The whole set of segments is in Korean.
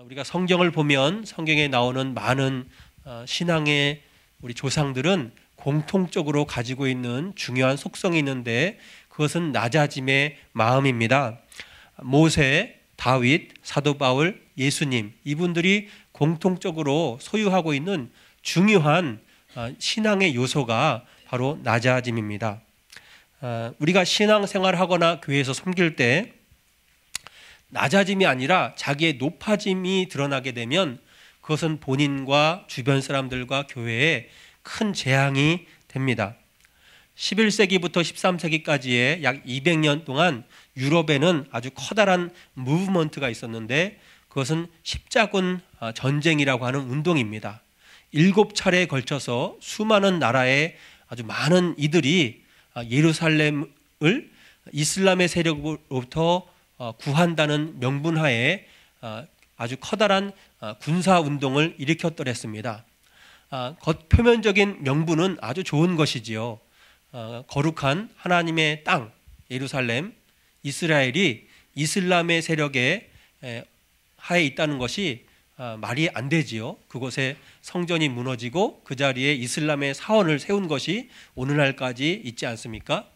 우리가 성경을 보면 성경에 나오는 많은 신앙의 우리 조상들은 공통적으로 가지고 있는 중요한 속성이 있는데 그것은 낮아짐의 마음입니다. 모세, 다윗, 사도 바울, 예수님 이분들이 공통적으로 소유하고 있는 중요한 신앙의 요소가 바로 낮아짐입니다. 우리가 신앙생활을 하거나 교회에서 섬길 때 낮아짐이 아니라 자기의 높아짐이 드러나게 되면 그것은 본인과 주변 사람들과 교회에 큰 재앙이 됩니다. 11세기부터 13세기까지의 약 200년 동안 유럽에는 아주 커다란 무브먼트가 있었는데 그것은 십자군 전쟁이라고 하는 운동입니다. 7차례에 걸쳐서 수많은 나라의 아주 많은 이들이 예루살렘을 이슬람의 세력으로부터 구한다는 명분하에 아주 커다란 군사운동을 일으켰더랬습니다. 겉표면적인 명분은 아주 좋은 것이지요. 거룩한 하나님의 땅 예루살렘, 이스라엘이 이슬람의 세력에 하에 있다는 것이 말이 안 되지요. 그곳에 성전이 무너지고 그 자리에 이슬람의 사원을 세운 것이 오늘날까지 있지 않습니까?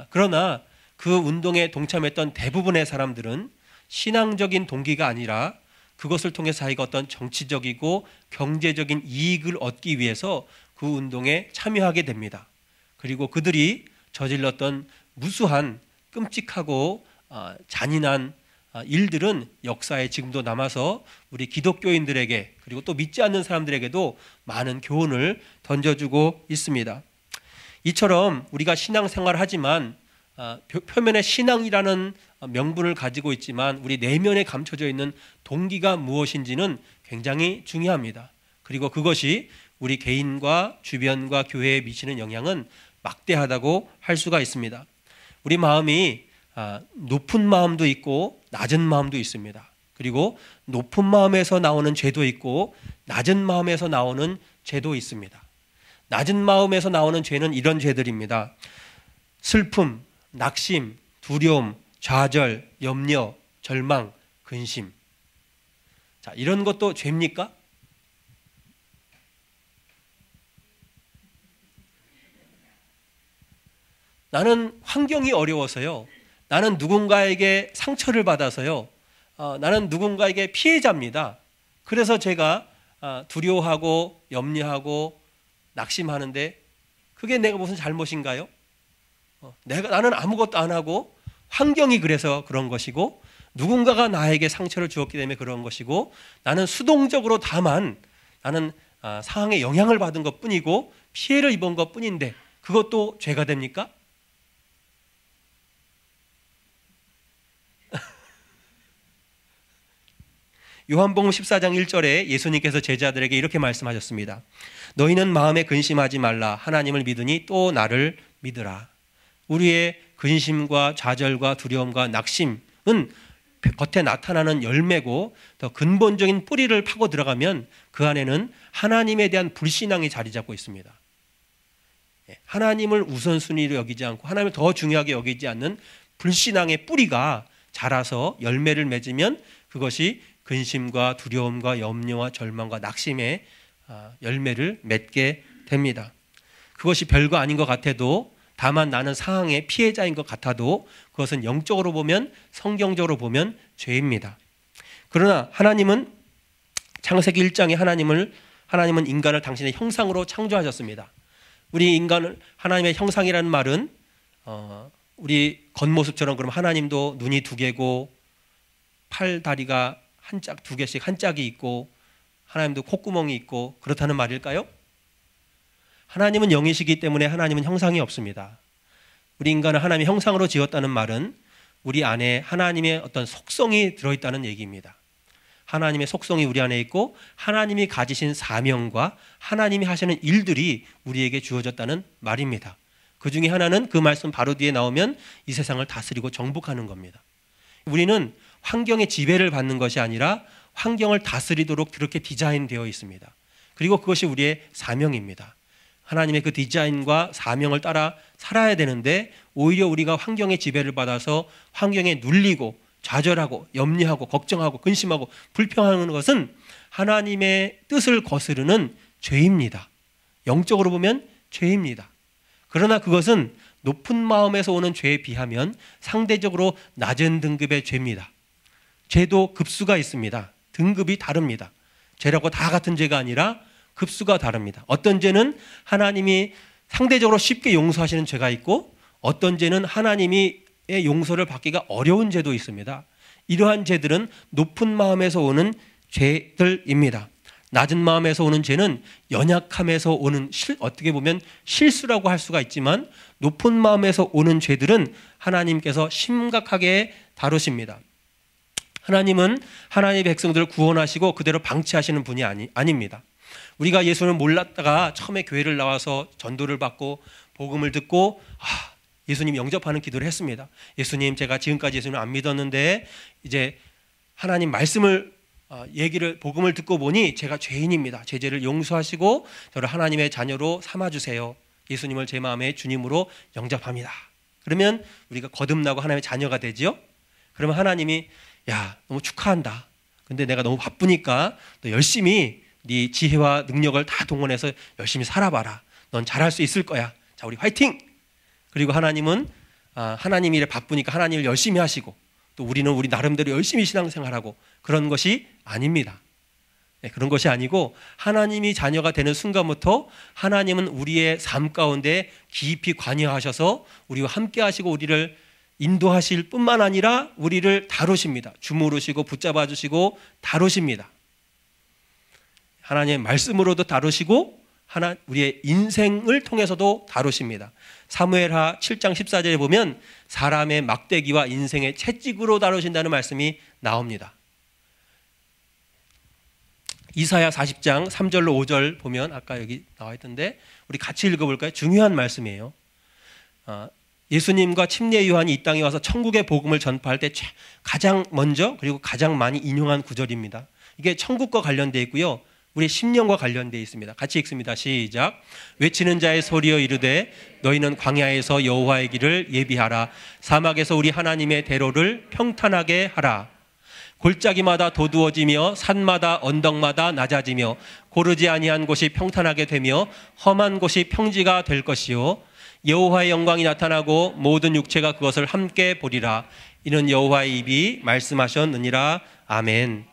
그러나 그 운동에 동참했던 대부분의 사람들은 신앙적인 동기가 아니라 그것을 통해서 자기가 어떤 정치적이고 경제적인 이익을 얻기 위해서 그 운동에 참여하게 됩니다. 그리고 그들이 저질렀던 무수한 끔찍하고 잔인한 일들은 역사에 지금도 남아서 우리 기독교인들에게 그리고 또 믿지 않는 사람들에게도 많은 교훈을 던져주고 있습니다. 이처럼 우리가 신앙생활을 하지만 표면에 신앙이라는 명분을 가지고 있지만 우리 내면에 감춰져 있는 동기가 무엇인지는 굉장히 중요합니다. 그리고 그것이 우리 개인과 주변과 교회에 미치는 영향은 막대하다고 할 수가 있습니다. 우리 마음이 높은 마음도 있고 낮은 마음도 있습니다. 그리고 높은 마음에서 나오는 죄도 있고 낮은 마음에서 나오는 죄도 있습니다. 낮은 마음에서 나오는 죄는 이런 죄들입니다. 슬픔, 낙심, 두려움, 좌절, 염려, 절망, 근심. 자, 이런 것도 죄입니까? 나는 환경이 어려워서요. 나는 누군가에게 상처를 받아서요. 나는 누군가에게 피해자입니다. 그래서 제가 두려워하고 염려하고 낙심하는데 그게 내가 무슨 잘못인가요? 나는 아무것도 안 하고 환경이 그래서 그런 것이고 누군가가 나에게 상처를 주었기 때문에 그런 것이고 나는 수동적으로 다만 나는 상황에 영향을 받은 것뿐이고 피해를 입은 것뿐인데 그것도 죄가 됩니까? 요한복음 14장 1절에 예수님께서 제자들에게 이렇게 말씀하셨습니다. 너희는 마음에 근심하지 말라. 하나님을 믿으니 또 나를 믿으라. 우리의 근심과 좌절과 두려움과 낙심은 겉에 나타나는 열매고 더 근본적인 뿌리를 파고 들어가면 그 안에는 하나님에 대한 불신앙이 자리 잡고 있습니다. 하나님을 우선순위로 여기지 않고 하나님을 더 중요하게 여기지 않는 불신앙의 뿌리가 자라서 열매를 맺으면 그것이 근심과 두려움과 염려와 절망과 낙심의 열매를 맺게 됩니다. 그것이 별거 아닌 것 같아도 다만 나는 상황의 피해자인 것 같아도 그것은 영적으로 보면 성경적으로 보면 죄입니다. 그러나 하나님은 창세기 1장에 하나님은 인간을 당신의 형상으로 창조하셨습니다. 우리 인간을 하나님의 형상이라는 말은 우리 겉모습처럼 그럼 하나님도 눈이 2개고 팔 다리가 한 짝, 2개씩 한 짝이 있고 하나님도 콧구멍이 있고 그렇다는 말일까요? 하나님은 영이시기 때문에 하나님은 형상이 없습니다. 우리 인간을 하나님의 형상으로 지었다는 말은 우리 안에 하나님의 어떤 속성이 들어있다는 얘기입니다. 하나님의 속성이 우리 안에 있고 하나님이 가지신 사명과 하나님이 하시는 일들이 우리에게 주어졌다는 말입니다. 그 중에 하나는 그 말씀 바로 뒤에 나오면 이 세상을 다스리고 정복하는 겁니다. 우리는 환경의 지배를 받는 것이 아니라 환경을 다스리도록 그렇게 디자인되어 있습니다. 그리고 그것이 우리의 사명입니다. 하나님의 그 디자인과 사명을 따라 살아야 되는데 오히려 우리가 환경의 지배를 받아서 환경에 눌리고 좌절하고 염려하고 걱정하고 근심하고 불평하는 것은 하나님의 뜻을 거스르는 죄입니다. 영적으로 보면 죄입니다. 그러나 그것은 높은 마음에서 오는 죄에 비하면 상대적으로 낮은 등급의 죄입니다. 죄도 급수가 있습니다. 등급이 다릅니다. 죄라고 다 같은 죄가 아니라 급수가 다릅니다. 어떤 죄는 하나님이 상대적으로 쉽게 용서하시는 죄가 있고 어떤 죄는 하나님의 용서를 받기가 어려운 죄도 있습니다. 이러한 죄들은 높은 마음에서 오는 죄들입니다. 낮은 마음에서 오는 죄는 연약함에서 오는 어떻게 보면 실수라고 할 수가 있지만 높은 마음에서 오는 죄들은 하나님께서 심각하게 다루십니다. 하나님은 하나님의 백성들을 구원하시고 그대로 방치하시는 분이 아닙니다. 우리가 예수를 몰랐다가 처음에 교회를 나와서 전도를 받고 복음을 듣고 예수님 영접하는 기도를 했습니다. 예수님, 제가 지금까지 예수님을 안 믿었는데 이제 하나님 말씀을 복음을 듣고 보니 제가 죄인입니다. 제 죄를 용서하시고 저를 하나님의 자녀로 삼아주세요. 예수님을 제 마음의 주님으로 영접합니다. 그러면 우리가 거듭나고 하나님의 자녀가 되지요. 그러면 하나님이 야, 너무 축하한다. 근데 내가 너무 바쁘니까 너 열심히 네 지혜와 능력을 다 동원해서 열심히 살아봐라. 넌 잘할 수 있을 거야. 자, 우리 화이팅! 그리고 하나님은 하나님 일에 바쁘니까 하나님 일 열심히 하시고 또 우리는 우리 나름대로 열심히 신앙생활하고 그런 것이 아닙니다. 네, 그런 것이 아니고 하나님이 자녀가 되는 순간부터 하나님은 우리의 삶 가운데 깊이 관여하셔서 우리와 함께 하시고 우리를 인도하실 뿐만 아니라 우리를 다루십니다. 주무르시고 붙잡아 주시고 다루십니다. 하나님의 말씀으로도 다루시고 우리의 인생을 통해서도 다루십니다. 사무엘하 7장 14절에 보면 사람의 막대기와 인생의 채찍으로 다루신다는 말씀이 나옵니다. 이사야 40장 3절로 5절 보면 아까 여기 나와 있던데 우리 같이 읽어볼까요? 중요한 말씀이에요. 예수님과 침례 요한이 이 땅에 와서 천국의 복음을 전파할 때 가장 먼저 그리고 가장 많이 인용한 구절입니다. 이게 천국과 관련되어 있고요. 우리 심령과 관련되어 있습니다. 같이 읽습니다. 시작. 외치는 자의 소리여 이르되 너희는 광야에서 여호와의 길을 예비하라. 사막에서 우리 하나님의 대로를 평탄하게 하라. 골짜기마다 도두어지며 산마다 언덕마다 낮아지며 고르지 아니한 곳이 평탄하게 되며 험한 곳이 평지가 될 것이요 여호와의 영광이 나타나고 모든 육체가 그것을 함께 보리라. 이는 여호와의 입이 말씀하셨느니라. 아멘.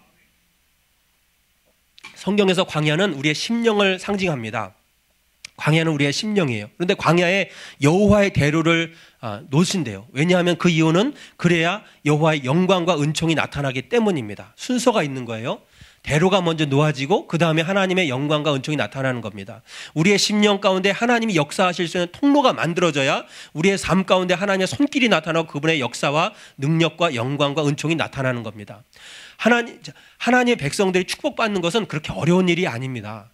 성경에서 광야는 우리의 심령을 상징합니다. 광야는 우리의 심령이에요. 그런데 광야에 여호와의 대로를 놓으신대요. 왜냐하면 그 이유는 그래야 여호와의 영광과 은총이 나타나기 때문입니다. 순서가 있는 거예요. 대로가 먼저 놓아지고 그 다음에 하나님의 영광과 은총이 나타나는 겁니다. 우리의 심령 가운데 하나님이 역사하실 수 있는 통로가 만들어져야 우리의 삶 가운데 하나님의 손길이 나타나고 그분의 역사와 능력과 영광과 은총이 나타나는 겁니다. 하나님의 백성들이 축복받는 것은 그렇게 어려운 일이 아닙니다.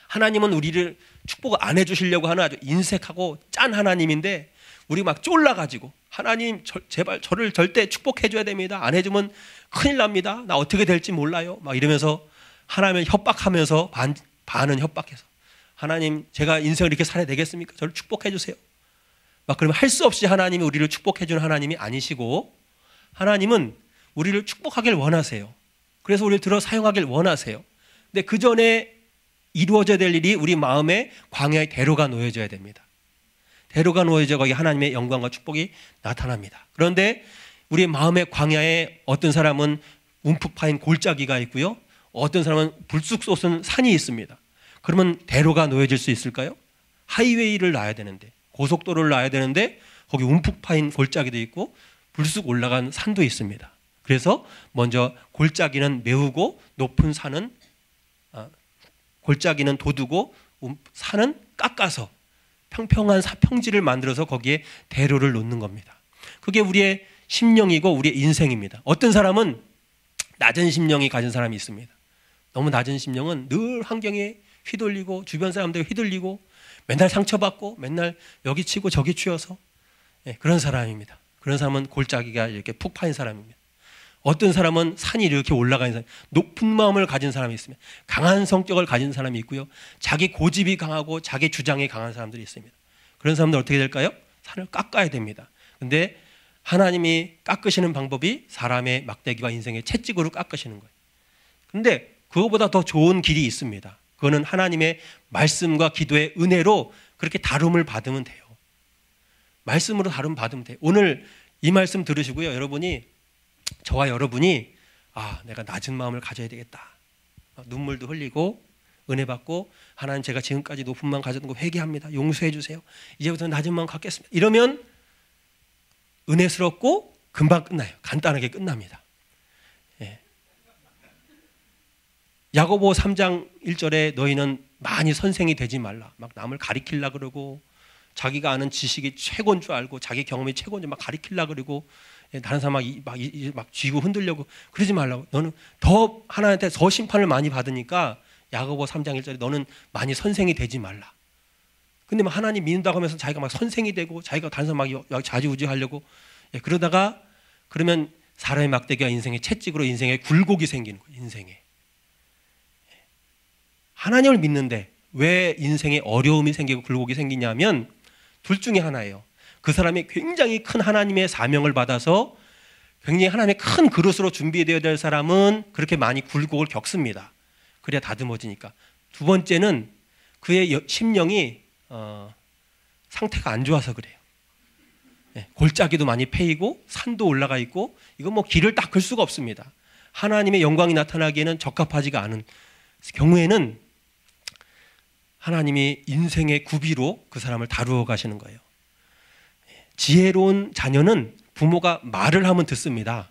하나님은 우리를 축복 안 해주시려고 하는 아주 인색하고 짠 하나님인데 우리 막 쫄라가지고 하나님 제발 저를 절대 축복해줘야 됩니다. 안 해주면 큰일 납니다. 나 어떻게 될지 몰라요. 막 이러면서 하나님을 협박하면서 반은 협박해서 하나님 제가 인생을 이렇게 살아야 되겠습니까? 저를 축복해주세요. 막 그러면 할 수 없이 하나님이 우리를 축복해주는 하나님이 아니시고 하나님은 우리를 축복하길 원하세요. 그래서 우리를 들어 사용하길 원하세요. 근데 그 전에 이루어져야 될 일이 우리 마음에 광야의 대로가 놓여져야 됩니다. 대로가 놓여져 거기 하나님의 영광과 축복이 나타납니다. 그런데 우리 마음의 광야에 어떤 사람은 움푹 파인 골짜기가 있고요. 어떤 사람은 불쑥 솟은 산이 있습니다. 그러면 대로가 놓여질 수 있을까요? 하이웨이를 놔야 되는데 고속도로를 놔야 되는데 거기 움푹 파인 골짜기도 있고 불쑥 올라간 산도 있습니다. 그래서 먼저 골짜기는 메우고 높은 산은 골짜기는 돋우고 산은 깎아서 평평한 평지를 만들어서 거기에 대로를 놓는 겁니다. 그게 우리의 심령이고 우리의 인생입니다. 어떤 사람은 낮은 심령이 가진 사람이 있습니다. 너무 낮은 심령은 늘 환경에 휘둘리고 주변 사람들에 휘둘리고 맨날 상처받고 맨날 여기 치고 저기 치여서 그런 사람입니다. 그런 사람은 골짜기가 이렇게 푹 파인 사람입니다. 어떤 사람은 산이 이렇게 올라가는 사람, 높은 마음을 가진 사람이 있습니다. 강한 성격을 가진 사람이 있고요. 자기 고집이 강하고 자기 주장이 강한 사람들이 있습니다. 그런 사람들 어떻게 될까요? 산을 깎아야 됩니다. 근데 하나님이 깎으시는 방법이 사람의 막대기와 인생의 채찍으로 깎으시는 거예요. 근데 그거보다 더 좋은 길이 있습니다. 그거는 하나님의 말씀과 기도의 은혜로 그렇게 다룸을 받으면 돼요. 말씀으로 다룸 받으면 돼요. 오늘 이 말씀 들으시고요, 저와 여러분이 내가 낮은 마음을 가져야 되겠다, 눈물도 흘리고 은혜 받고, 하나님 제가 지금까지 높은 마음 가졌던 거 회개합니다, 용서해 주세요, 이제부터 낮은 마음 갖겠습니다, 이러면 은혜스럽고 금방 끝나요. 간단하게 끝납니다. 예. 야고보 3장 1절에 너희는 많이 선생이 되지 말라, 막 남을 가리키려고 그러고 자기가 아는 지식이 최고인 줄 알고 자기 경험이 최고인 줄 막 가리키려고 그러고, 다른 사람 막 쥐고 흔들려고 그러지 말라고. 너는 더 하나님한테 더 심판을 많이 받으니까 야고보 3장 1절에 너는 많이 선생이 되지 말라. 근데 막 하나님 믿는다고 하면서 자기가 막 선생이 되고 자기가 다른 사람 막 좌지우지하려고, 그러다가 그러면 사람의 막대기와 인생의 채찍으로 인생의 굴곡이 생기는 거예요. 인생에 하나님을 믿는데 왜 인생에 어려움이 생기고 굴곡이 생기냐면 둘 중에 하나예요. 그 사람이 굉장히 큰 하나님의 사명을 받아서 굉장히 하나님의 큰 그릇으로 준비되어야 될 사람은 그렇게 많이 굴곡을 겪습니다. 그래야 다듬어지니까. 두 번째는 그의 심령이 상태가 안 좋아서 그래요. 골짜기도 많이 패이고 산도 올라가 있고, 이건 뭐 길을 닦을 수가 없습니다. 하나님의 영광이 나타나기에는 적합하지가 않은 경우에는 하나님이 인생의 구비로 그 사람을 다루어 가시는 거예요. 지혜로운 자녀는 부모가 말을 하면 듣습니다.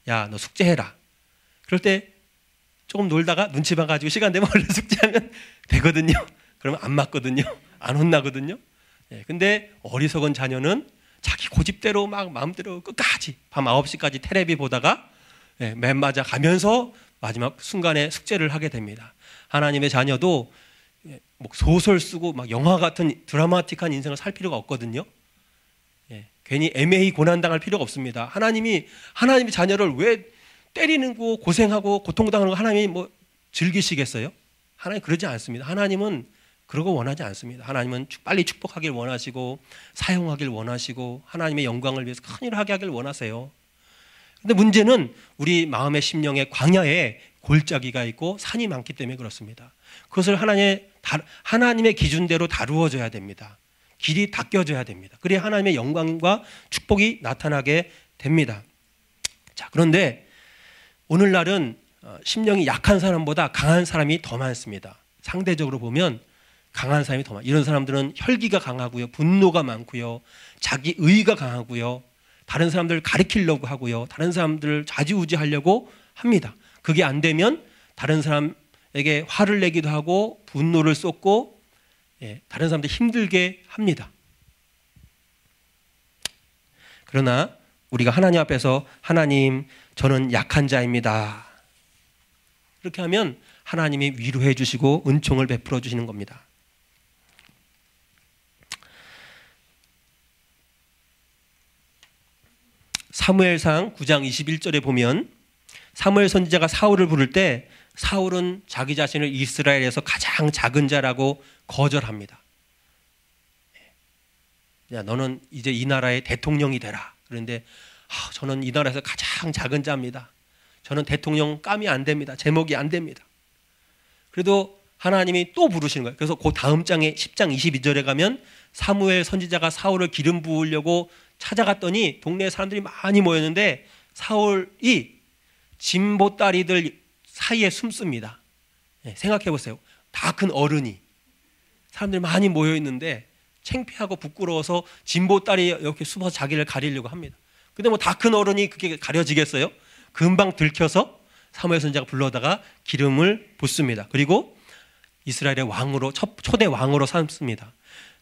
야, 너 숙제해라. 그럴 때 조금 놀다가 눈치 봐가지고 시간 되면 얼른 숙제하면 되거든요. 그러면 안 맞거든요. 안 혼나거든요. 근데 어리석은 자녀는 자기 고집대로 막 마음대로 끝까지 밤 9시까지 테레비 보다가 맨 맞아 가면서 마지막 순간에 숙제를 하게 됩니다. 하나님의 자녀도 소설 쓰고 막 영화 같은 드라마틱한 인생을 살 필요가 없거든요. 괜히 애매히 고난당할 필요가 없습니다. 하나님의 자녀를 왜 때리는 거 고생하고 고통당하는 거 하나님이 뭐 즐기시겠어요? 하나님 그러지 않습니다. 하나님은 그러고 원하지 않습니다. 하나님은 빨리 축복하길 원하시고 사용하길 원하시고 하나님의 영광을 위해서 큰일을 하게 하길 원하세요. 근데 문제는 우리 마음의 심령의 광야에 골짜기가 있고 산이 많기 때문에 그렇습니다. 그것을 하나님의 기준대로 다루어져야 됩니다. 길이 닦여져야 됩니다. 그래야 하나님의 영광과 축복이 나타나게 됩니다. 자, 그런데 오늘날은 심령이 약한 사람보다 강한 사람이 더 많습니다. 상대적으로 보면 강한 사람이 더 많아요. 이런 사람들은 혈기가 강하고요, 분노가 많고요, 자기 의가 강하고요, 다른 사람들을 가리키려고 하고요, 다른 사람들을 좌지우지하려고 합니다. 그게 안 되면 다른 사람에게 화를 내기도 하고 분노를 쏟고 다른 사람들 힘들게 합니다. 그러나 우리가 하나님 앞에서 하나님, 저는 약한 자입니다, 그렇게 하면 하나님이 위로해 주시고 은총을 베풀어 주시는 겁니다. 사무엘상 9장 21절에 보면 사무엘 선지자가 사울을 부를 때 사울은 자기 자신을 이스라엘에서 가장 작은 자라고 거절합니다. 야, 너는 이제 이 나라의 대통령이 되라. 그런데 저는 이 나라에서 가장 작은 자입니다. 저는 대통령 감이 안 됩니다. 제목이 안 됩니다. 그래도 하나님이 또 부르시는 거예요. 그래서 그 다음 장에 10장 22절에 가면 사무엘 선지자가 사울을 기름 부으려고 찾아갔더니 동네 사람들이 많이 모였는데 사울이 진보다리들 사이에 숨습니다. 생각해 보세요. 다 큰 어른이 사람들이 많이 모여 있는데 창피하고 부끄러워서 진보다리 이렇게 숨어서 자기를 가리려고 합니다. 근데 뭐 다 큰 어른이 그게 가려지겠어요? 금방 들켜서 사무엘 선지자가 불러다가 기름을 붓습니다. 그리고 이스라엘의 왕으로 초대 왕으로 삼습니다.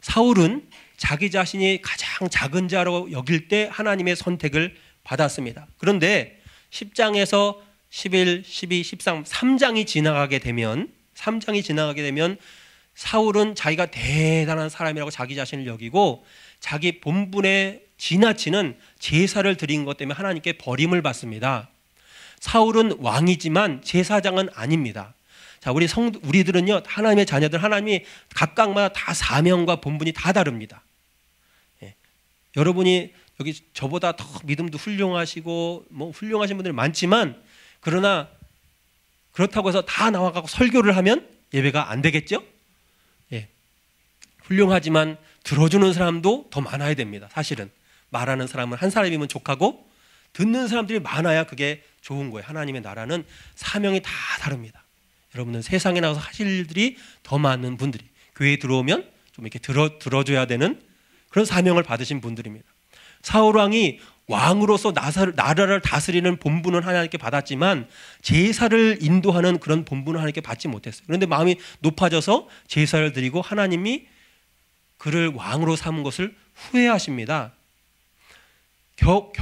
사울은 자기 자신이 가장 작은 자로 여길 때 하나님의 선택을 받았습니다. 그런데 10장에서 11, 12, 13, 3장이 지나가게 되면 사울은 자기가 대단한 사람이라고 자기 자신을 여기고 자기 본분에 지나치는 제사를 드린 것 때문에 하나님께 버림을 받습니다. 사울은 왕이지만 제사장은 아닙니다. 자, 우리들은요, 하나님의 자녀들, 하나님이 각각마다 다 사명과 본분이 다 다릅니다. 여러분이 여기 저보다 더 믿음도 훌륭하시고 뭐 훌륭하신 분들이 많지만, 그러나 그렇다고 해서 다 나와가고 설교를 하면 예배가 안 되겠죠? 예. 훌륭하지만 들어주는 사람도 더 많아야 됩니다. 사실은 말하는 사람은 한 사람이면 족하고 듣는 사람들이 많아야 그게 좋은 거예요. 하나님의 나라는 사명이 다 다릅니다. 여러분은 세상에 나가서 하실 일들이 더 많은 분들이 교회에 들어오면 좀 이렇게 들어줘야 되는 그런 사명을 받으신 분들입니다. 사울 왕이 왕으로서 나라를 다스리는 본분은 하나님께 받았지만 제사를 인도하는 그런 본분은 하나님께 받지 못했어요. 그런데 마음이 높아져서 제사를 드리고 하나님이 그를 왕으로 삼은 것을 후회하십니다. 겨우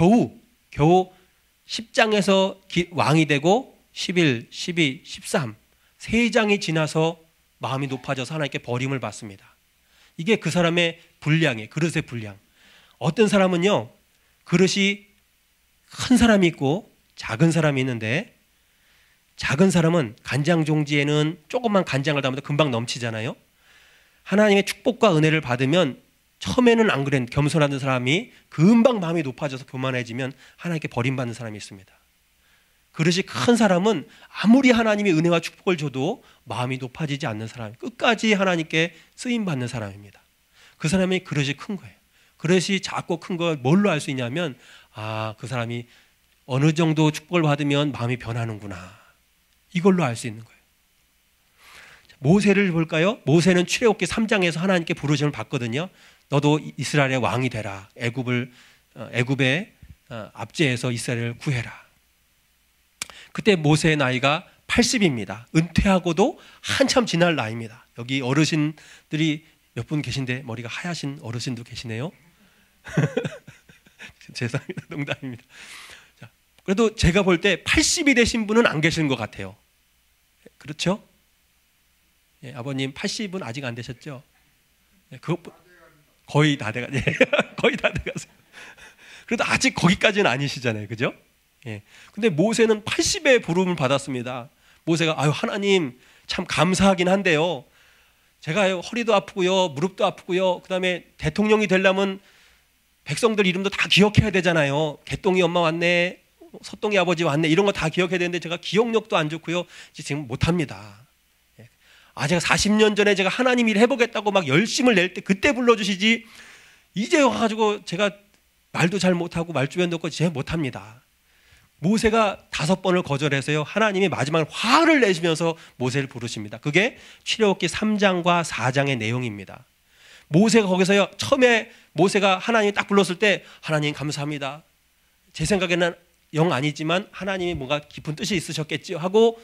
10장에서 왕이 되고 11, 12, 13 3장이 지나서 마음이 높아져서 하나님께 버림을 받습니다. 이게 그 사람의 분량이에요. 그릇의 분량. 어떤 사람은요, 그릇이 큰 사람이 있고 작은 사람이 있는데, 작은 사람은 간장 종지에는 조금만 간장을 담아도 금방 넘치잖아요. 하나님의 축복과 은혜를 받으면 처음에는 안 그랬는데 겸손한 사람이 금방 마음이 높아져서 교만해지면 하나님께 버림받는 사람이 있습니다. 그릇이 큰 사람은 아무리 하나님이 은혜와 축복을 줘도 마음이 높아지지 않는 사람, 끝까지 하나님께 쓰임받는 사람입니다. 그 사람이 그릇이 큰 거예요. 그릇이 작고 큰 걸 뭘로 알 수 있냐면, 그 사람이 어느 정도 축복을 받으면 마음이 변하는구나, 이걸로 알 수 있는 거예요. 모세를 볼까요? 모세는 출애굽기 3장에서 하나님께 부르심을 받거든요. 너도 이스라엘의 왕이 되라. 애굽의 압제에서 이스라엘을 구해라. 그때 모세의 나이가 80입니다. 은퇴하고도 한참 지날 나이입니다. 여기 어르신들이 몇 분 계신데 머리가 하얗신 어르신도 계시네요. 죄송합니다. 농담입니다. 자, 그래도 제가 볼 때 80이 되신 분은 안 계신 것 같아요. 그렇죠? 예, 아버님 80은 아직 안 되셨죠? 예, 거의 다 돼가, 예, 거의 다 돼가세요. 그래도 아직 거기까지는 아니시잖아요, 그죠? 예. 근데 모세는 80의 부름을 받았습니다. 모세가 하나님 참 감사하긴 한데요, 제가 허리도 아프고요, 무릎도 아프고요, 그 다음에 대통령이 되려면 백성들 이름도 다 기억해야 되잖아요. 개똥이 엄마 왔네, 소똥이 아버지 왔네, 이런 거 다 기억해야 되는데 제가 기억력도 안 좋고요, 지금 못합니다. 제가 40년 전에 제가 하나님 일 해보겠다고 막 열심을 낼 때 그때 불러주시지, 이제 와가지고 제가 말도 잘 못하고 말주변도 없고 제가 못합니다. 모세가 5번을 거절해서요, 하나님이 마지막에 화를 내시면서 모세를 부르십니다. 그게 출애굽기 3장과 4장의 내용입니다. 모세가 거기서요, 처음에 모세가 하나님이 딱 불렀을 때, 하나님 감사합니다, 제 생각에는 영 아니지만 하나님이 뭔가 깊은 뜻이 있으셨겠지 하고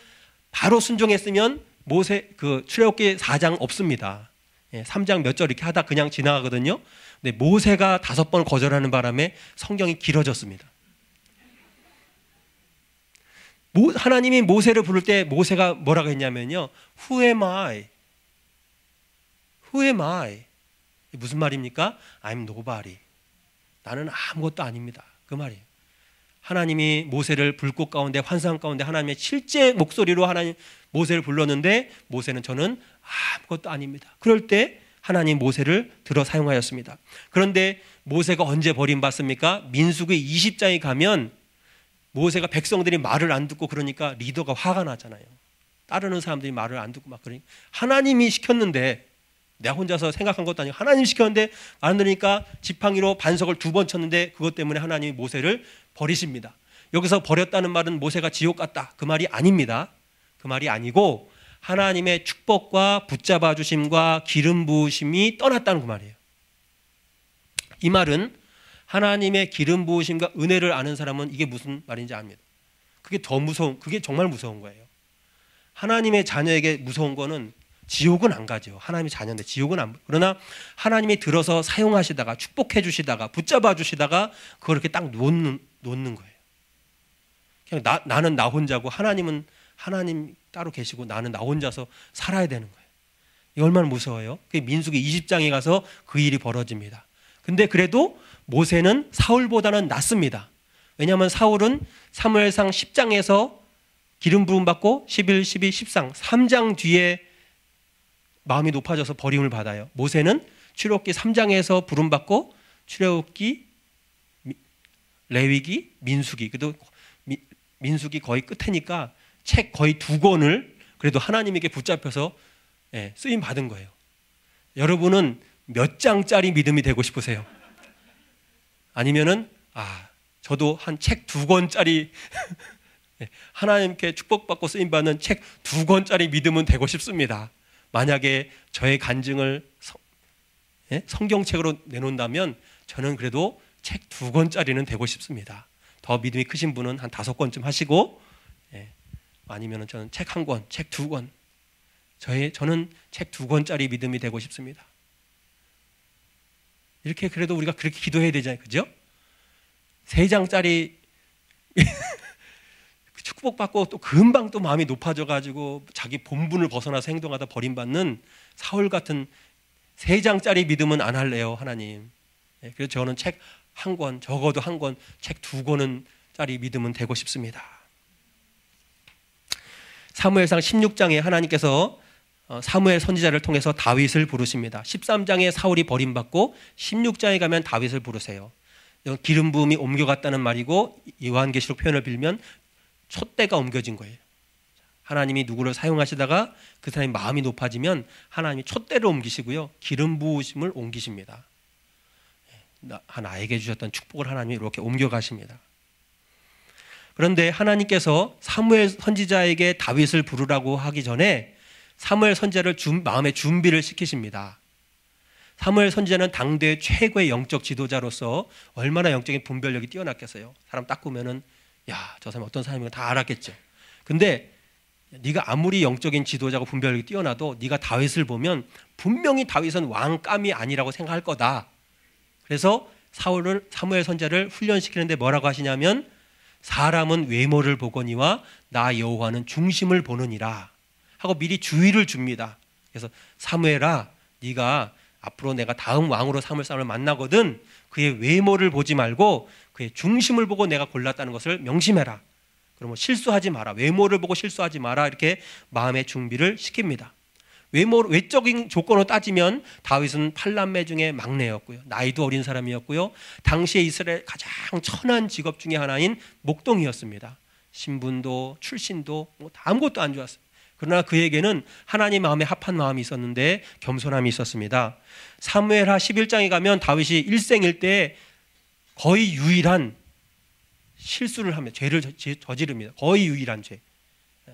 바로 순종했으면 모세 출애굽기 4장 없습니다. 3장 몇 절 이렇게 하다 그냥 지나가거든요. 근데 모세가 5번 거절하는 바람에 성경이 길어졌습니다. 하나님이 모세를 부를 때 모세가 뭐라고 했냐면요, Who am I? Who am I? 무슨 말입니까? I'm nobody. 나는 아무것도 아닙니다. 그 말이에요. 하나님이 모세를 불꽃 가운데, 환상 가운데 하나님의 실제 목소리로 하나님 모세를 불렀는데, 모세는 저는 아무것도 아닙니다. 그럴 때 하나님 모세를 들어 사용하였습니다. 그런데 모세가 언제 버림받습니까? 민수기 20장에 가면 모세가 백성들이 말을 안 듣고 그러니까 리더가 화가 나잖아요. 따르는 사람들이 말을 안 듣고 막 그러니까, 하나님이 시켰는데, 내가 혼자서 생각한 것도 아니고 하나님이 시켰는데 안 들으니까 지팡이로 반석을 2번 쳤는데, 그것 때문에 하나님이 모세를 버리십니다. 여기서 버렸다는 말은 모세가 지옥 갔다, 그 말이 아닙니다. 그 말이 아니고 하나님의 축복과 붙잡아 주심과 기름 부으심이 떠났다는 그 말이에요. 이 말은 하나님의 기름 부으심과 은혜를 아는 사람은 이게 무슨 말인지 압니다. 그게 그게 정말 무서운 거예요. 하나님의 자녀에게 무서운 거는 지옥은 안 가죠. 하나님의 자녀인데 지옥은 안. 그러나 하나님이 들어서 사용하시다가 축복해 주시다가 붙잡아 주시다가 그걸 이렇게 딱 놓는 거예요. 그냥 나는 나 혼자고 하나님은 하나님 따로 계시고 나는 나 혼자서 살아야 되는 거예요. 이 얼마나 무서워요. 그게 민수기 20장에 가서 그 일이 벌어집니다. 근데 그래도 모세는 사울보다는 낫습니다. 왜냐하면 사울은 사무엘상 10장에서 기름 부음 받고 11, 12, 13 3장 뒤에 마음이 높아져서 버림을 받아요. 모세는 출애굽기 3장에서 부름 받고 출애굽기 레위기, 민수기. 그래도 민수기 거의 끝이니까 책 거의 2권을 그래도 하나님에게 붙잡혀서 쓰임 받은 거예요. 여러분은 몇 장짜리 믿음이 되고 싶으세요? 아니면은 저도 한 책 2권짜리 하나님께 축복받고 쓰임받는 책 2권짜리 믿음은 되고 싶습니다. 만약에 저의 간증을 성경책으로 내놓는다면 저는 그래도 책 2권짜리는 되고 싶습니다. 더 믿음이 크신 분은 한 5권쯤 하시고, 아니면 저는 책 1권, 책 2권. 저는 책 2권짜리 믿음이 되고 싶습니다. 이렇게 그래도 우리가 그렇게 기도해야 되잖아요. 그죠? 3장짜리 축복받고 또 금방 또 마음이 높아져가지고 자기 본분을 벗어나서 행동하다 버림받는 사울 같은 3장짜리 믿음은 안 할래요, 하나님. 그래서 저는 책 1권, 적어도 1권, 책 2권은 짜리 믿음은 되고 싶습니다. 사무엘상 16장에 하나님께서 사무엘 선지자를 통해서 다윗을 부르십니다. 13장에 사울이 버림받고 16장에 가면 다윗을 부르세요. 기름 부음이 옮겨갔다는 말이고, 요한계시록 표현을 빌면 촛대가 옮겨진 거예요. 하나님이 누구를 사용하시다가 그 사람이 마음이 높아지면 하나님이 촛대를 옮기시고요, 기름 부으심을 옮기십니다. 나에게 주셨던 축복을 하나님이 이렇게 옮겨가십니다. 그런데 하나님께서 사무엘 선지자에게 다윗을 부르라고 하기 전에 사무엘 선지자를 마음의 준비를 시키십니다. 사무엘 선지자는 당대 최고의 영적 지도자로서 얼마나 영적인 분별력이 뛰어났겠어요. 사람 딱 보면은 저 사람이 어떤 사람인가 다 알았겠죠. 근데 네가 아무리 영적인 지도자고 분별력이 뛰어나도 네가 다윗을 보면 분명히 다윗은 왕감이 아니라고 생각할 거다. 그래서 사무엘 선지자를 훈련시키는데 뭐라고 하시냐면, 사람은 외모를 보거니와 나 여호와는 중심을 보느니라 하고 미리 주의를 줍니다. 그래서 사무엘아, 네가 앞으로 내가 다음 왕으로 삼을 사람을 만나거든 그의 외모를 보지 말고 그의 중심을 보고 내가 골랐다는 것을 명심해라. 그러면 실수하지 마라. 외모를 보고 실수하지 마라. 이렇게 마음의 준비를 시킵니다. 외적인 조건으로 따지면 다윗은 8남매 중에 막내였고요, 나이도 어린 사람이었고요, 당시에 이스라엘 가장 천한 직업 중에 하나인 목동이었습니다. 신분도 출신도 아무것도 안 좋았어요. 그러나 그에게는 하나님 마음에 합한 마음이 있었는데 겸손함이 있었습니다. 사무엘하 11장에 가면 다윗이 일생일대에 거의 유일한 실수를 하며 죄를 저지릅니다. 거의 유일한 죄.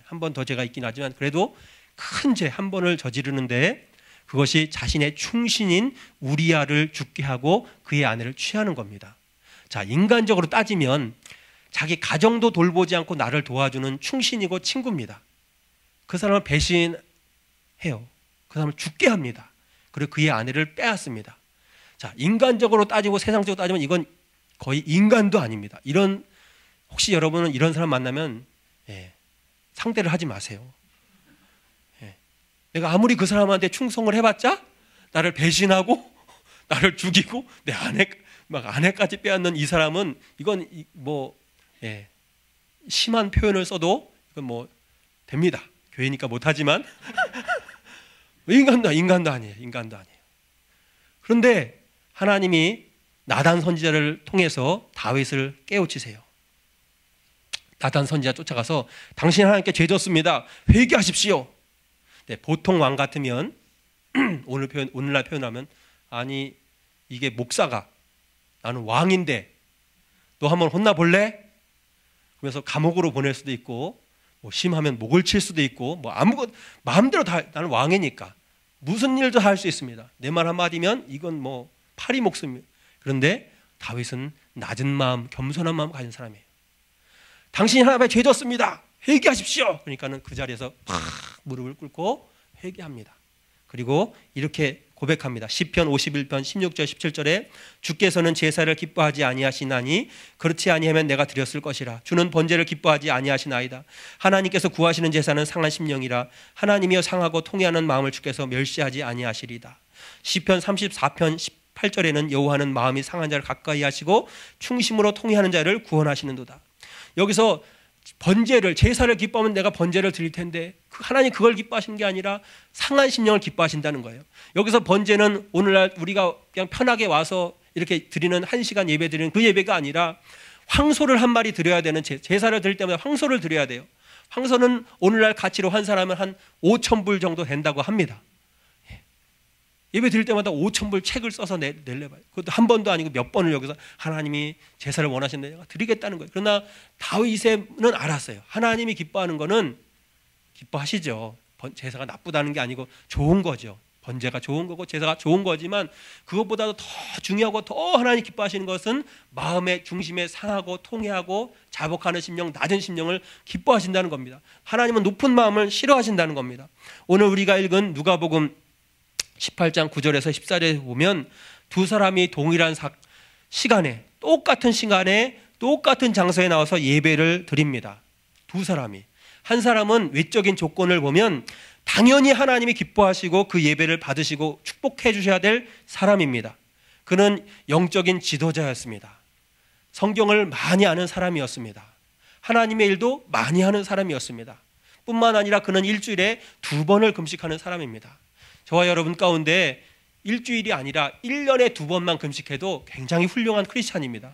한 번 더 죄가 있긴 하지만 그래도 큰 죄 한 번을 저지르는데, 그것이 자신의 충신인 우리아를 죽게 하고 그의 아내를 취하는 겁니다. 자, 인간적으로 따지면 자기 가정도 돌보지 않고 나를 도와주는 충신이고 친구입니다. 그 사람을 배신해요. 그 사람을 죽게 합니다. 그리고 그의 아내를 빼앗습니다. 자, 인간적으로 따지고 세상적으로 따지면 이건 거의 인간도 아닙니다. 혹시 여러분은 이런 사람 만나면 상대를 하지 마세요. 내가 아무리 그 사람한테 충성을 해봤자 나를 배신하고 나를 죽이고 내 아내까지 빼앗는 이 사람은 이건 심한 표현을 써도 이건 됩니다. 교회니까 못하지만 인간도 아니에요. 그런데 하나님이 나단 선지자를 통해서 다윗을 깨우치세요. 나단 선지자 쫓아가서 당신 하나님께 죄 졌습니다. 회개하십시오. 보통 왕 같으면 오늘날 표현하면, 아니 이게 목사가, 나는 왕인데 너 한번 혼나볼래? 그래서 감옥으로 보낼 수도 있고, 심하면 목을 칠 수도 있고, 마음대로 다, 나는 왕이니까 무슨 일도 할 수 있습니다. 내 말 한마디면 이건 파리 목숨입니다. 그런데 다윗은 낮은 마음, 겸손한 마음 가진 사람이에요. 당신이 하나님 앞에 죄 졌습니다. 회개하십시오. 그러니까는 그 자리에서 팍 무릎을 꿇고 회개합니다. 그리고 이렇게 고백합니다. 시편 51편 16절 17절에 주께서는 제사를 기뻐하지 아니하시나니 그렇지 아니하면 내가 드렸을 것이라. 주는 번제를 기뻐하지 아니하시나이다. 하나님께서 구하시는 제사는 상한 심령이라. 하나님이여 상하고 통회하는 마음을 주께서 멸시하지 아니하시리다. 시편 34편 18절에는 여호와는 마음이 상한 자를 가까이 하시고 충심으로 통회하는 자를 구원하시는도다. 여기서 제사를 기뻐하면 내가 번제를 드릴 텐데 하나님 그걸 기뻐하시는 게 아니라 상한 심령을 기뻐하신다는 거예요. 여기서 번제는 오늘날 우리가 그냥 편하게 와서 이렇게 드리는 1시간 예배 드리는 그 예배가 아니라 황소를 한 마리 드려야 되는 제사를 드릴 때마다 황소를 드려야 돼요. 황소는 오늘날 가치로 환산하면 한 5,000불 정도 된다고 합니다. 예배 드릴 때마다 5,000불 책을 써서 낼래 봐요. 그것도 한 번도 아니고 몇 번을 여기서 하나님이 제사를 원하신다 내가 드리겠다는 거예요. 그러나 다윗은 알았어요. 하나님이 기뻐하는 거는 기뻐하시죠. 제사가 나쁘다는 게 아니고 좋은 거죠. 번제가 좋은 거고 제사가 좋은 거지만 그것보다도 더 중요하고 더 하나님 기뻐하시는 것은 마음의 중심에 상하고 통회하고 자복하는 심령, 낮은 심령을 기뻐하신다는 겁니다. 하나님은 높은 마음을 싫어하신다는 겁니다. 오늘 우리가 읽은 누가복음 18장 9절에서 14절에 보면 두 사람이 동일한 시간에 똑같은 시간에 똑같은 장소에 나와서 예배를 드립니다. 두 사람이. 한 사람은 외적인 조건을 보면 당연히 하나님이 기뻐하시고 그 예배를 받으시고 축복해 주셔야 될 사람입니다. 그는 영적인 지도자였습니다. 성경을 많이 아는 사람이었습니다. 하나님의 일도 많이 하는 사람이었습니다. 뿐만 아니라 그는 일주일에 2번을 금식하는 사람입니다. 저와 여러분 가운데 일주일이 아니라 1년에 2번만 금식해도 굉장히 훌륭한 크리스찬입니다.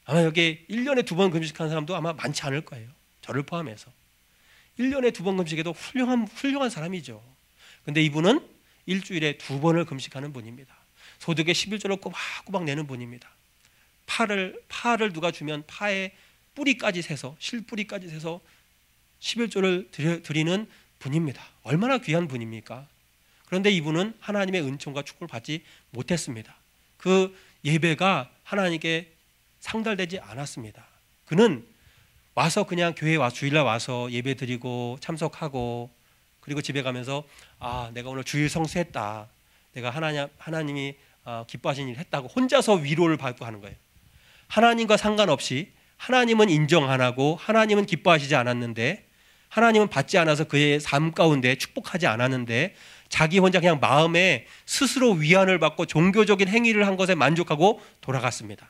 아마 여기 1년에 2번 금식하는 사람도 아마 많지 않을 거예요. 저를 포함해서. 1년에 2번 금식해도 훌륭한 사람이죠. 근데 이분은 일주일에 2번을 금식하는 분입니다. 소득의 11조를 꼬박꼬박 내는 분입니다. 파를 누가 주면 파의 뿌리까지 세서 실뿌리까지 세서 11조를 드리는 분입니다. 얼마나 귀한 분입니까? 그런데 이분은 하나님의 은총과 축복을 받지 못했습니다. 그 예배가 하나님께 상달되지 않았습니다. 그는 와서 그냥 교회에 주일날 와서 예배 드리고 참석하고 그리고 집에 가면서 내가 오늘 주일 성수했다. 내가 하나님이 기뻐하신 일을 했다고 혼자서 위로를 받고 하는 거예요. 하나님과 상관없이 하나님은 인정 안 하고 하나님은 기뻐하시지 않았는데 하나님은 받지 않아서 그의 삶 가운데 축복하지 않았는데 자기 혼자 그냥 마음에 스스로 위안을 받고 종교적인 행위를 한 것에 만족하고 돌아갔습니다.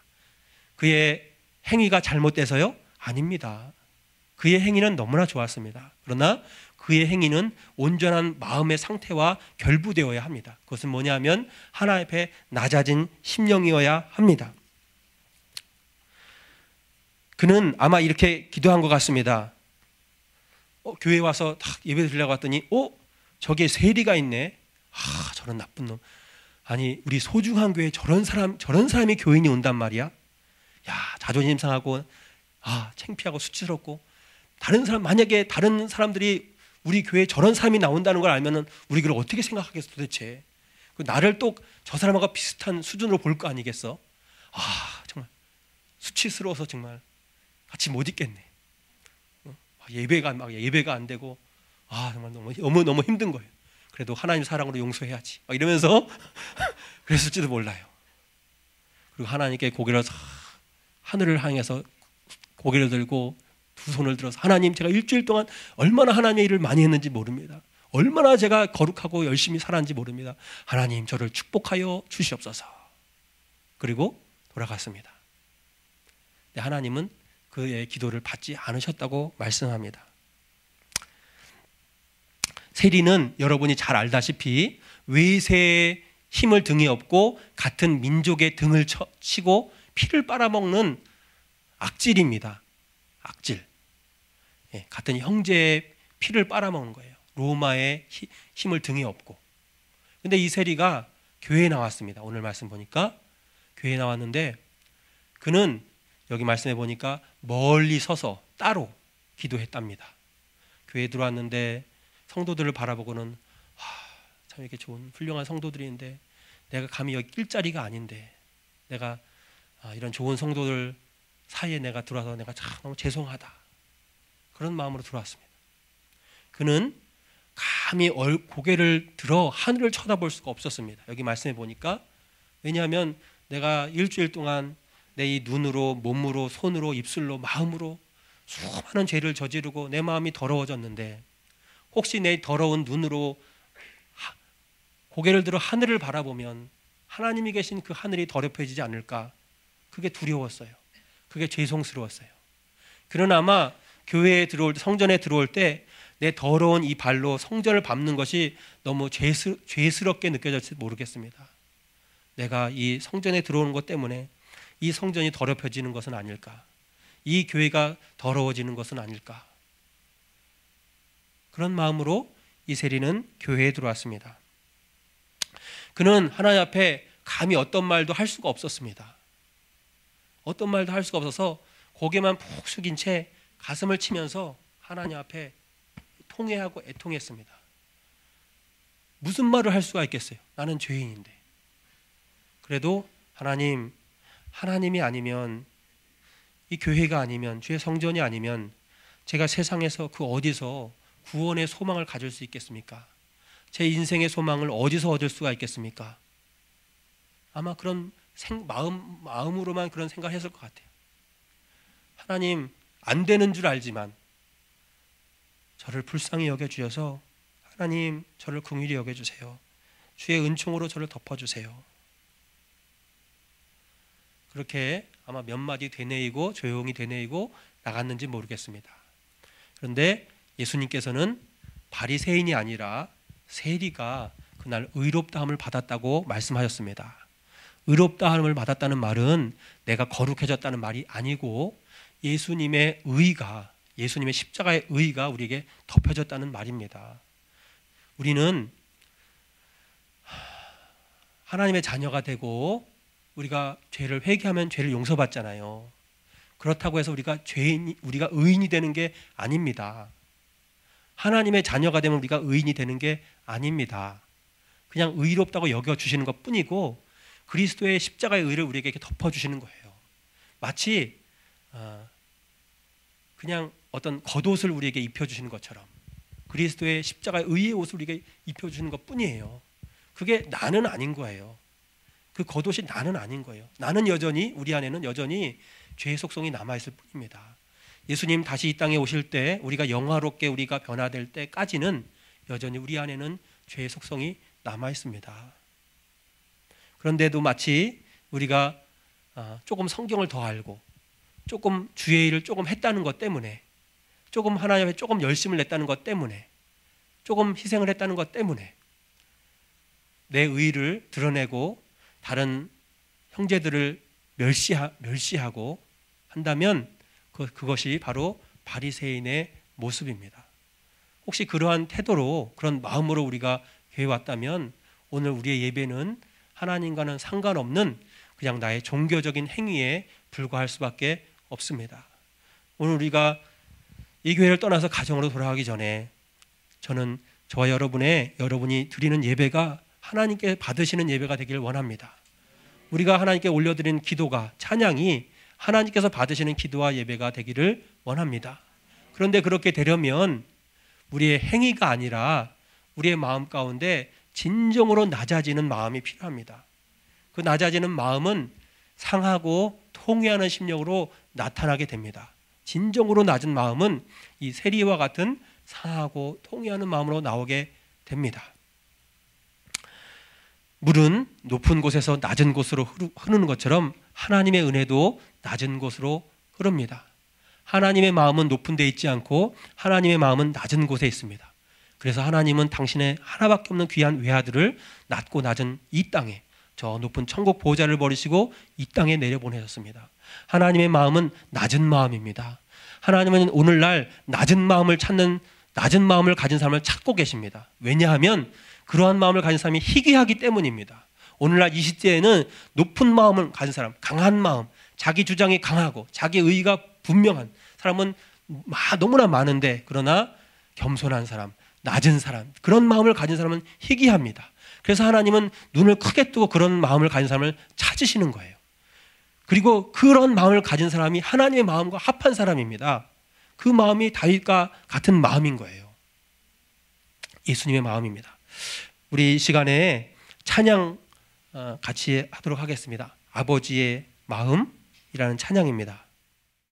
그의 행위가 잘못돼서요? 아닙니다. 그의 행위는 너무나 좋았습니다. 그러나 그의 행위는 온전한 마음의 상태와 결부되어야 합니다. 그것은 뭐냐면 하나님 앞에 낮아진 심령이어야 합니다. 그는 아마 이렇게 기도한 것 같습니다. 교회 와서 딱 예배 드리려고 왔더니 저기에 세리가 있네. 저런 나쁜 놈. 아니 우리 소중한 교회에 저런 사람이 교인이 온단 말이야. 자존심 상하고 창피하고 수치스럽고 만약에 다른 사람들이 우리 교회에 저런 사람이 나온다는 걸 알면은 우리 그걸 어떻게 생각하겠어 도대체. 나를 또 저 사람하고 비슷한 수준으로 볼 거 아니겠어. 정말 수치스러워서 정말 같이 못 있겠네. 예배가 안 되고 정말 너무 힘든 거예요. 그래도 하나님 사랑으로 용서해야지 이러면서 그랬을지도 몰라요. 그리고 하나님께 고개를 하늘을 향해서 고개를 들고 두 손을 들어서 하나님 제가 일주일 동안 얼마나 하나님의 일을 많이 했는지 모릅니다. 얼마나 제가 거룩하고 열심히 살았는지 모릅니다. 하나님 저를 축복하여 주시옵소서. 그리고 돌아갔습니다. 근데 하나님은 그의 기도를 받지 않으셨다고 말씀합니다. 세리는 여러분이 잘 알다시피 외세의 힘을 등에 업고 같은 민족의 등을 치고 피를 빨아먹는 악질입니다. 악질. 같은 형제의 피를 빨아먹는 거예요. 로마의 힘을 등에 업고. 근데 이 세리가 교회에 나왔습니다. 오늘 말씀 보니까 교회에 나왔는데 그는 여기 말씀해 보니까 멀리 서서 따로 기도했답니다. 교회에 들어왔는데 성도들을 바라보고는 참 이렇게 좋은 훌륭한 성도들인데 내가 감히 여기 낄 자리가 아닌데 내가 이런 좋은 성도들 사이에 내가 들어와서 내가 참 너무 죄송하다. 그런 마음으로 들어왔습니다. 그는 감히 고개를 들어 하늘을 쳐다볼 수가 없었습니다. 여기 말씀해 보니까 왜냐하면 내가 일주일 동안 내 이 눈으로 몸으로 손으로 입술로 마음으로 수많은 죄를 저지르고 내 마음이 더러워졌는데 혹시 내 더러운 눈으로 고개를 들어 하늘을 바라보면 하나님이 계신 그 하늘이 더럽혀지지 않을까. 그게 두려웠어요. 그게 죄송스러웠어요. 그는 아마 교회에 들어올 때 성전에 들어올 때 내 더러운 이 발로 성전을 밟는 것이 너무 죄스럽게 느껴졌을지 모르겠습니다. 내가 이 성전에 들어오는 것 때문에 이 성전이 더럽혀지는 것은 아닐까? 이 교회가 더러워지는 것은 아닐까? 그런 마음으로 이 세리는 교회에 들어왔습니다. 그는 하나님 앞에 감히 어떤 말도 할 수가 없었습니다. 어떤 말도 할 수가 없어서 고개만 푹 숙인 채 가슴을 치면서 하나님 앞에 통회하고 애통했습니다. 무슨 말을 할 수가 있겠어요? 나는 죄인인데. 그래도 하나님이 아니면, 이 교회가 아니면, 주의 성전이 아니면 제가 세상에서 그 어디서 구원의 소망을 가질 수 있겠습니까? 제 인생의 소망을 어디서 얻을 수가 있겠습니까? 아마 그런 마음으로만 그런 생각을 했을 것 같아요. 하나님, 안 되는 줄 알지만 저를 불쌍히 여겨주셔서 하나님, 저를 긍휼히 여겨주세요. 주의 은총으로 저를 덮어주세요. 그렇게 아마 몇 마디 되뇌이고 조용히 되뇌이고 나갔는지 모르겠습니다. 그런데 예수님께서는 바리새인이 아니라 세리가 그날 의롭다함을 받았다고 말씀하셨습니다. 의롭다함을 받았다는 말은 내가 거룩해졌다는 말이 아니고 예수님의 의가, 예수님의 십자가의 의가 우리에게 덮여졌다는 말입니다. 우리는 하나님의 자녀가 되고 우리가 죄를 회개하면 죄를 용서받잖아요. 그렇다고 해서 우리가 의인이 되는 게 아닙니다. 하나님의 자녀가 되면 우리가 의인이 되는 게 아닙니다. 그냥 의롭다고 여겨주시는 것 뿐이고 그리스도의 십자가의 의를 우리에게 덮어주시는 거예요. 마치 그냥 어떤 겉옷을 우리에게 입혀주시는 것처럼 그리스도의 십자가의 의의 옷을 우리에게 입혀주시는 것 뿐이에요. 그게 나는 아닌 거예요. 그 겉옷이 나는 아닌 거예요. 나는 여전히, 우리 안에는 여전히 죄의 속성이 남아있을 뿐입니다. 예수님 다시 이 땅에 오실 때 우리가 영화롭게 우리가 변화될 때까지는 여전히 우리 안에는 죄의 속성이 남아있습니다. 그런데도 마치 우리가 조금 성경을 더 알고 조금 주의 일을 조금 했다는 것 때문에, 조금 하나님 앞에 조금 열심을 냈다는 것 때문에, 조금 희생을 했다는 것 때문에 내 의를 드러내고 다른 형제들을 멸시하고 한다면 그것이 바로 바리새인의 모습입니다. 혹시 그러한 태도로, 그런 마음으로 우리가 교회에 왔다면 오늘 우리의 예배는 하나님과는 상관없는 그냥 나의 종교적인 행위에 불과할 수밖에 없습니다. 오늘 우리가 이 교회를 떠나서 가정으로 돌아가기 전에 저는 저와 여러분이 드리는 예배가 하나님께 받으시는 예배가 되기를 원합니다. 우리가 하나님께 올려드리는 기도가, 찬양이 하나님께서 받으시는 기도와 예배가 되기를 원합니다. 그런데 그렇게 되려면 우리의 행위가 아니라 우리의 마음 가운데 진정으로 낮아지는 마음이 필요합니다. 그 낮아지는 마음은 상하고 통회하는 심령으로 나타나게 됩니다. 진정으로 낮은 마음은 이 세리와 같은 상하고 통회하는 마음으로 나오게 됩니다. 물은 높은 곳에서 낮은 곳으로 흐르는 것처럼 하나님의 은혜도 낮은 곳으로 흐릅니다. 하나님의 마음은 높은 데 있지 않고 하나님의 마음은 낮은 곳에 있습니다. 그래서 하나님은 당신의 하나밖에 없는 귀한 외아들을 낮고 낮은 이 땅에, 저 높은 천국 보좌를 버리시고 이 땅에 내려보내셨습니다. 하나님의 마음은 낮은 마음입니다. 하나님은 오늘날 낮은 마음을 가진 사람을 찾고 계십니다. 왜냐하면 그러한 마음을 가진 사람이 희귀하기 때문입니다. 오늘날 이 시대에는 높은 마음을 가진 사람, 강한 마음, 자기 주장이 강하고 자기 의의가 분명한 사람은 너무나 많은데, 그러나 겸손한 사람, 낮은 사람, 그런 마음을 가진 사람은 희귀합니다. 그래서 하나님은 눈을 크게 뜨고 그런 마음을 가진 사람을 찾으시는 거예요. 그리고 그런 마음을 가진 사람이 하나님의 마음과 합한 사람입니다. 그 마음이 다윗과 같은 마음인 거예요. 예수님의 마음입니다. 우리 시간에 찬양 같이 하도록 하겠습니다. 아버지의 마음이라는 찬양입니다.